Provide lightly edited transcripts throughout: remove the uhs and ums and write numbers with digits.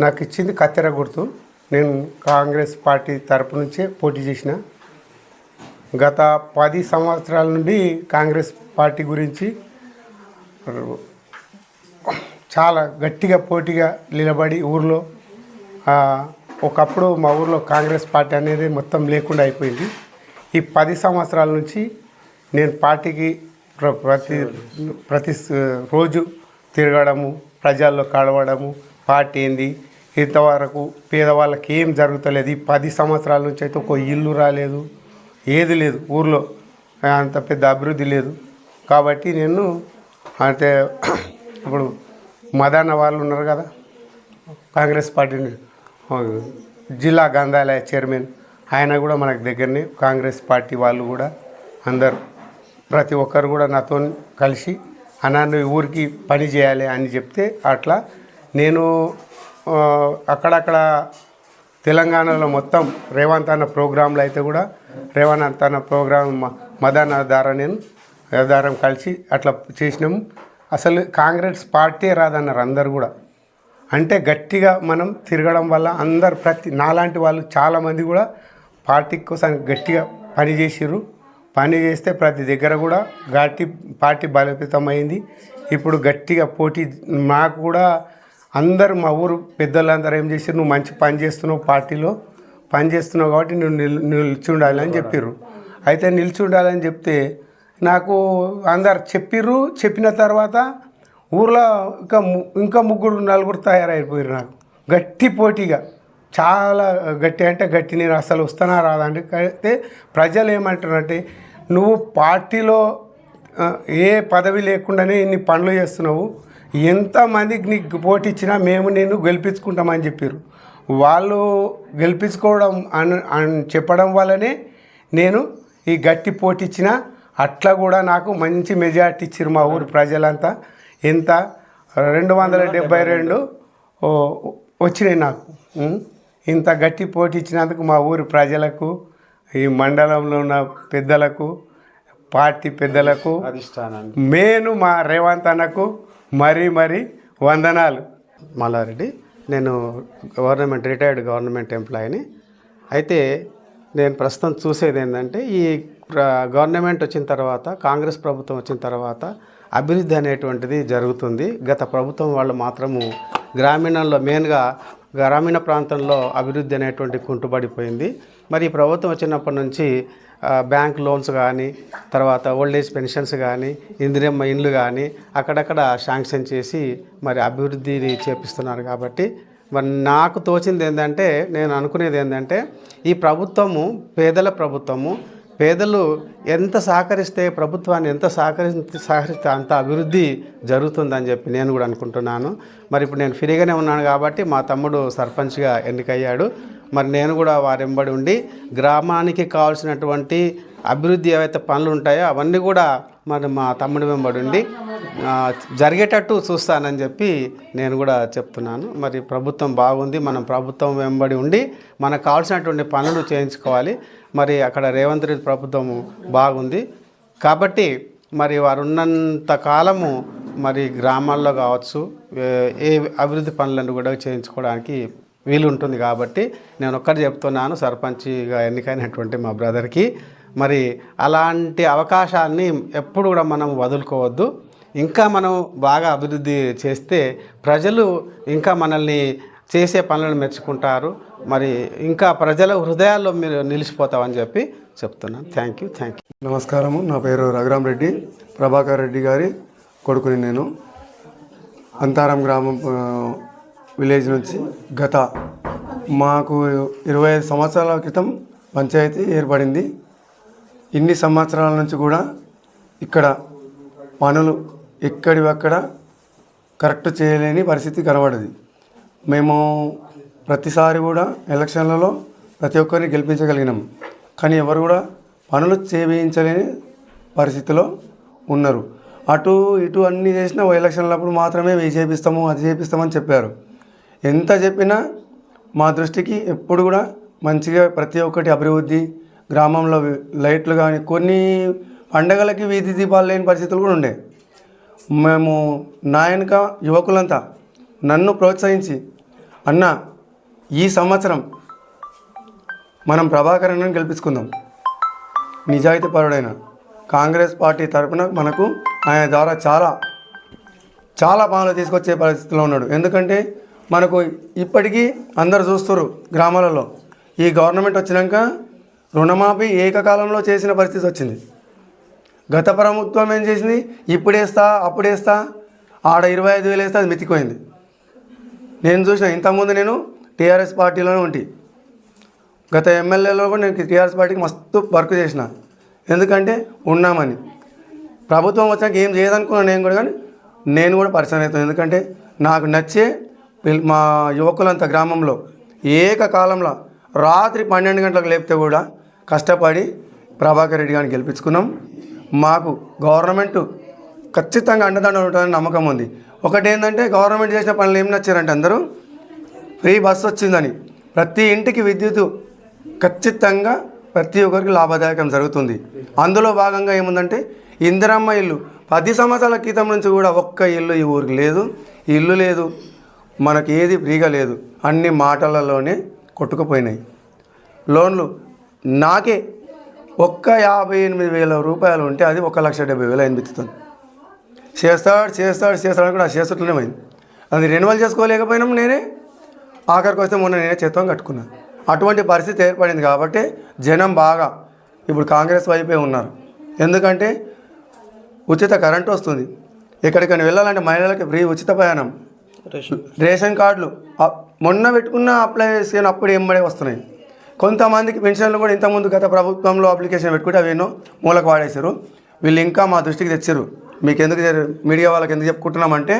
నాకు ఇచ్చింది కత్తెర గుర్తు. నేను కాంగ్రెస్ పార్టీ తరపు నుంచే పోటీ చేసిన. గత 10 సంవత్సరాల నుండి కాంగ్రెస్ పార్టీ గురించి చాలా గట్టిగా పోటీగా నిలబడి ఊర్లో ఒకప్పుడు మా ఊర్లో కాంగ్రెస్ పార్టీ అనేది మొత్తం లేకుండా అయిపోయింది. ఈ 10 సంవత్సరాల నుంచి నేను పార్టీకి ప్రతి రోజు తిరగడము, ప్రజల్లో కలవడము, పార్టీ ఏంది, ఇంతవరకు పేదవాళ్ళకి ఏం జరుగుతలేదు. ఈ 10 సంవత్సరాల నుంచి అయితే ఒక ఇల్లు రాలేదు, ఏది లేదు, ఊర్లో అంత పెద్ద అభివృద్ధి లేదు. కాబట్టి నేను అంటే ఇప్పుడు మదన్న వాళ్ళు ఉన్నారు కదా, కాంగ్రెస్ పార్టీ జిల్లా గ్రంథాలయ చైర్మన్, ఆయన కూడా మనకు దగ్గరనే. కాంగ్రెస్ పార్టీ వాళ్ళు కూడా అందరు ప్రతి ఒక్కరు కూడా నాతో కలిసి అన్న ఊరికి పని చేయాలి అని చెప్తే అట్లా నేను అక్కడక్కడ తెలంగాణలో మొత్తం రేవంత్ అన్న ప్రోగ్రాంలు అయితే కూడా రేవంత్ అన్న ప్రోగ్రాం మదన్ ద్వారా నేను ఆధారం కలిసి అట్లా చేసినాము. అసలు కాంగ్రెస్ పార్టీ రాదన్నారు అందరు కూడా. అంటే గట్టిగా మనం తిరగడం వల్ల అందరు నాలాంటి వాళ్ళు చాలామంది కూడా పార్టీ కోసం గట్టిగా పని చేసిర్రు. పని చేస్తే ప్రతి దగ్గర కూడా పార్టీ బలోపేతమైంది. ఇప్పుడు గట్టిగా పోటీ మాకు కూడా అందరూ మా ఊరు పెద్దలందరూ ఏం చేసారు, నువ్వు మంచి పని చేస్తున్నావు, పార్టీలో పని చేస్తున్నావు కాబట్టి నువ్వు నిలిచి ఉండాలని చెప్పిర్రు. అయితే నిలిచి ఉండాలని చెప్తే నాకు అందరు చెప్పిర్రు. చెప్పిన తర్వాత ఊర్లో ఇంకా 3-4 తయారైపోయారు. నాకు గట్టి పోటీగా, చాలా గట్టి అంటే గట్టి. నేను అసలు వస్తానా రాదంటే అయితే ప్రజలు ఏమంటారంటే, నువ్వు పార్టీలో ఏ పదవి లేకుండానే ఇన్ని పనులు చేస్తున్నావు, ఎంతమందికి నీకు పోటీ ఇచ్చినా మేము నేను గెలిపించుకుంటామని చెప్పారు. వాళ్ళు గెలిపించుకోవడం అని చెప్పడం వల్లనే నేను ఈ గట్టి పోటీ ఇచ్చిన. అట్లా కూడా నాకు మంచి మెజార్టీ ఇచ్చారు మా ఊరు ప్రజలంతా. ఎంత 272 వచ్చినాయి నాకు. ఇంత గట్టి పోటీ ఇచ్చినందుకు మా ఊరి ప్రజలకు, ఈ మండలంలో ఉన్న పెద్దలకు, పార్టీ పెద్దలకు, మేను మా రేవంత్ అన్నకు మరీ వందనాలు. మల్లారెడ్డి, నేను రిటైర్డ్ గవర్నమెంట్ ఎంప్లాయీని. అయితే నేను ప్రస్తుతం చూసేది ఏంటంటే, ఈ గవర్నమెంట్ వచ్చిన తర్వాత, కాంగ్రెస్ ప్రభుత్వం వచ్చిన తర్వాత అభివృద్ధి అనేటువంటిది జరుగుతుంది. గత ప్రభుత్వం వాళ్ళు మాత్రము గ్రామీణంలో, మెయిన్గా గ్రామీణ ప్రాంతంలో అభివృద్ధి అనేటువంటి కుంటుపడిపోయింది. మరి ఈ ప్రభుత్వం వచ్చినప్పటి నుంచి బ్యాంక్ లోన్స్ కానీ, తర్వాత ఓల్డేజ్ పెన్షన్స్ కానీ, ఇందిరమ్మ ఇండ్లు కానీ అక్కడక్కడ శాంక్షన్ చేసి మరి అభివృద్ధిని చేపిస్తున్నారు. కాబట్టి మరి నాకు తోచింది ఏంటంటే, నేను అనుకునేది ఏంటంటే, ఈ ప్రభుత్వము పేదల ప్రభుత్వము. పేదలు ఎంత సహకరిస్తే, ప్రభుత్వాన్ని ఎంత సహకరిస్తే అంత అభివృద్ధి జరుగుతుందని చెప్పి నేను కూడా అనుకుంటున్నాను. మరి ఇప్పుడు నేను ఫ్రీగానే ఉన్నాను కాబట్టి మా తమ్ముడు సర్పంచ్గా ఎన్నికయ్యాడు. మరి నేను కూడా వారెంబడి ఉండి గ్రామానికి కావాల్సినటువంటి అభివృద్ధి ఏవైతే పనులు ఉంటాయో అవన్నీ కూడా మరి మా తమ్ముడి వెంబడి ఉండి జరిగేటట్టు చూస్తానని చెప్పి నేను కూడా చెప్తున్నాను. మరి ప్రభుత్వం బాగుంది, మనం ప్రభుత్వం వెంబడి ఉండి మనకు కావాల్సినటువంటి పనులు చేయించుకోవాలి. మరి అక్కడ రేవంత్ రెడ్డి ప్రభుత్వం బాగుంది కాబట్టి మరి వారు ఉన్నంత కాలము మరి గ్రామాల్లో కావచ్చు ఏ అభివృద్ధి పనులను కూడా చేయించుకోవడానికి వీలు ఉంటుంది. కాబట్టి నేను ఒక్కటి చెప్తున్నాను, సర్పంచ్గా ఎన్నికైనటువంటి మా బ్రదర్కి, మరి అలాంటి అవకాశాన్ని ఎప్పుడు కూడా మనం వదులుకోవద్దు. ఇంకా మనం బాగా అభివృద్ధి చేస్తే ప్రజలు ఇంకా మనల్ని చేసే పనులను మెచ్చుకుంటారు. మరి ఇంకా ప్రజల హృదయాల్లో మీరు నిలిచిపోతామని చెప్పి చెప్తున్నాను. Thank you. నమస్కారము. నా పేరు రఘురామ్ రెడ్డి, ప్రభాకర్ రెడ్డి గారి కొడుకుని. నేను అంతారం గ్రామం విలేజ్ నుంచి గత మాకు 25 సంవత్సరాల క్రితం పంచాయతీ ఏర్పడింది. ఇన్ని సంవత్సరాల నుంచి కూడా ఇక్కడ పనులు ఎక్కడివక్కడ కరెక్ట్ చేయలేని పరిస్థితి కనబడింది. మేము ప్రతిసారి కూడా ఎలక్షన్లలో ప్రతి ఒక్కరిని గెలిపించగలిగినాం, కానీ ఎవరు కూడా పనులు చేయించలేని పరిస్థితిలో ఉన్నారు. అటు ఇటు అన్నీ చేసినా ఎలక్షన్లప్పుడు మాత్రమే ఇవి చేపిస్తాము అది చేపిస్తామని చెప్పారు. ఎంత చెప్పినా మా దృష్టికి ఎప్పుడు కూడా మంచిగా ప్రతి ఒక్కటి అభివృద్ధి, గ్రామంలో లైట్లు కానీ, కొన్ని పండగలకి వీధి దీపాలు లేని పరిస్థితులు కూడా ఉండే. మేము నా వెనుక యువకులంతా నన్ను ప్రోత్సహించి అన్న ఈ సంవత్సరం మనం ప్రభాకర్ అన్నని గెలిపించుకుందాం, నిజాయితీపరుడైన కాంగ్రెస్ పార్టీ తరఫున మనకు ఆయన ద్వారా చాలా పనులు తీసుకొచ్చే పరిస్థితిలో ఉన్నాడు. ఎందుకంటే మనకు ఇప్పటికీ అందరు చూస్తారు గ్రామాలలో ఈ గవర్నమెంట్ వచ్చినాక రుణమాఫీ ఏకకాలంలో చేసిన పరిస్థితి వచ్చింది. గత ప్రభుత్వం ఏం చేసింది, ఇప్పుడేస్తా అప్పుడేస్తా, ఆడ 25,000 వేస్తే అది మితిపోయింది. నేను చూసిన ఇంతకుముందు నేను టీఆర్ఎస్ పార్టీలోనే ఉంటి, గత ఎమ్మెల్యేలో కూడా నేను టీఆర్ఎస్ పార్టీకి మస్తు వర్క్ చేసిన, ఎందుకంటే ఉన్నామని. ప్రభుత్వం వచ్చాక ఏం చేయదనుకున్నాను నేను కూడా, కానీ నేను కూడా పరిచయం అవుతాను. ఎందుకంటే నాకు నచ్చే మా యువకులంతా గ్రామంలో ఏకకాలంలో రాత్రి 12 గంటలకు లేపితే కూడా కష్టపడి ప్రభాకర్ రెడ్డి గారిని గెలిపించుకున్నాం. మాకు గవర్నమెంట్ ఖచ్చితంగా అండదండ ఉంటుందని నమ్మకం ఉంది. ఒకటి ఏంటంటే గవర్నమెంట్ చేసిన పనులు ఏం నచ్చారంటే అందరూ ఫ్రీ బస్సు వచ్చిందని, ప్రతి ఇంటికి విద్యుత్ ఖచ్చితంగా ప్రతి ఒక్కరికి లాభదాయకం జరుగుతుంది. అందులో భాగంగా ఏముందంటే ఇందిరమ్మ ఇల్లు 10 సంవత్సరాల క్రితం నుంచి కూడా ఒక్క ఇల్లు ఈ ఊరికి లేదు, ఇల్లు లేదు, మనకి ఏది ఫ్రీగా లేదు, అన్ని మాటలలోనే కొట్టుకుపోయినాయి. లోన్లు నాకే ఒక్క 58,000 రూపాయలు ఉంటే అది 1,70,000 అనిపిస్తుంది. చేస్తాడు కూడా చేస్తుట్లనే పోయింది. అది రెన్యువల్ చేసుకోలేకపోయినాం. నేనే ఆఖరికి వస్తే మొన్న నేనే చేత్తం కట్టుకున్నాను. అటువంటి పరిస్థితి ఏర్పడింది కాబట్టి జనం బాగా ఇప్పుడు కాంగ్రెస్ వైపే ఉన్నారు. ఎందుకంటే ఉచిత కరెంటు వస్తుంది, ఎక్కడికైనా వెళ్ళాలంటే మహిళలకి ఫ్రీ ఉచిత ప్రయాణం, రేషన్ కార్డులు మొన్న పెట్టుకున్న అప్లై చేసిన అప్పుడు ఎంబడే వస్తున్నాయి. కొంతమందికి పెన్షన్లు కూడా ఇంతకుముందు గత ప్రభుత్వంలో అప్లికేషన్ పెట్టుకుంటే అవేనో మూలకు వాడేశారు. వీళ్ళు ఇంకా మా దృష్టికి తెచ్చారు. మీకు ఎందుకు మీడియా వాళ్ళకి ఎందుకు చెప్పుకుంటున్నామంటే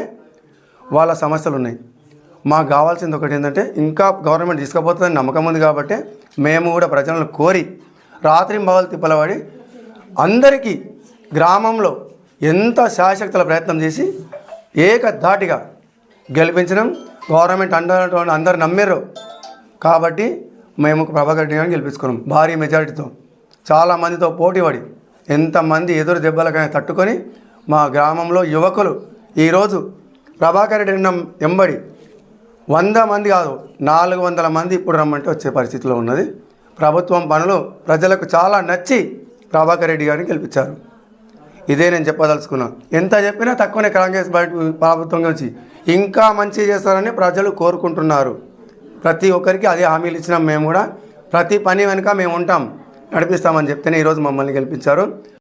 వాళ్ళ సమస్యలు ఉన్నాయి. మాకు కావాల్సింది ఒకటి ఏంటంటే ఇంకా గవర్నమెంట్ తీసుకుపోతుందని నమ్మకం ఉంది కాబట్టి మేము కూడా ప్రజలను కోరి రాత్రి మగలు తిప్పలవాడి అందరికీ గ్రామంలో ఎంత శాయశక్తుల ప్రయత్నం చేసి ఏకధాటిగా గెలిపించడం. గవర్నమెంట్ అందరు నమ్మారు కాబట్టి మేము ప్రభాకర్ రెడ్డి గారిని గెలిపించుకున్నాం భారీ మెజారిటీతో. చాలామందితో పోటీ పడి ఎంతమంది ఎదురు దెబ్బలకైనా తట్టుకొని మా గ్రామంలో యువకులు ఈరోజు ప్రభాకర్ రెడ్డి ఎంబడి 100 మంది కాదు 400 మంది ఇప్పుడు రమ్మంటే వచ్చే పరిస్థితిలో ఉన్నది. ప్రభుత్వం పనులు ప్రజలకు చాలా నచ్చి ప్రభాకర్ రెడ్డి గారిని గెలిపించారు. ఇదే నేను చెప్పదలుచుకున్నాను. ఎంత చెప్పినా తక్కువనే కాంగ్రెస్ ప్రభుత్వం గురించి ఇంకా మంచి చేస్తారని ప్రజలు కోరుకుంటున్నారు. ప్రతి ఒక్కరికి అదే హామీలు ఇచ్చినాం. మేము కూడా ప్రతి పని వెనుక మేము ఉంటాం, నడిపిస్తామని చెప్తేనే ఈరోజు మమ్మల్ని గెలిపించారు.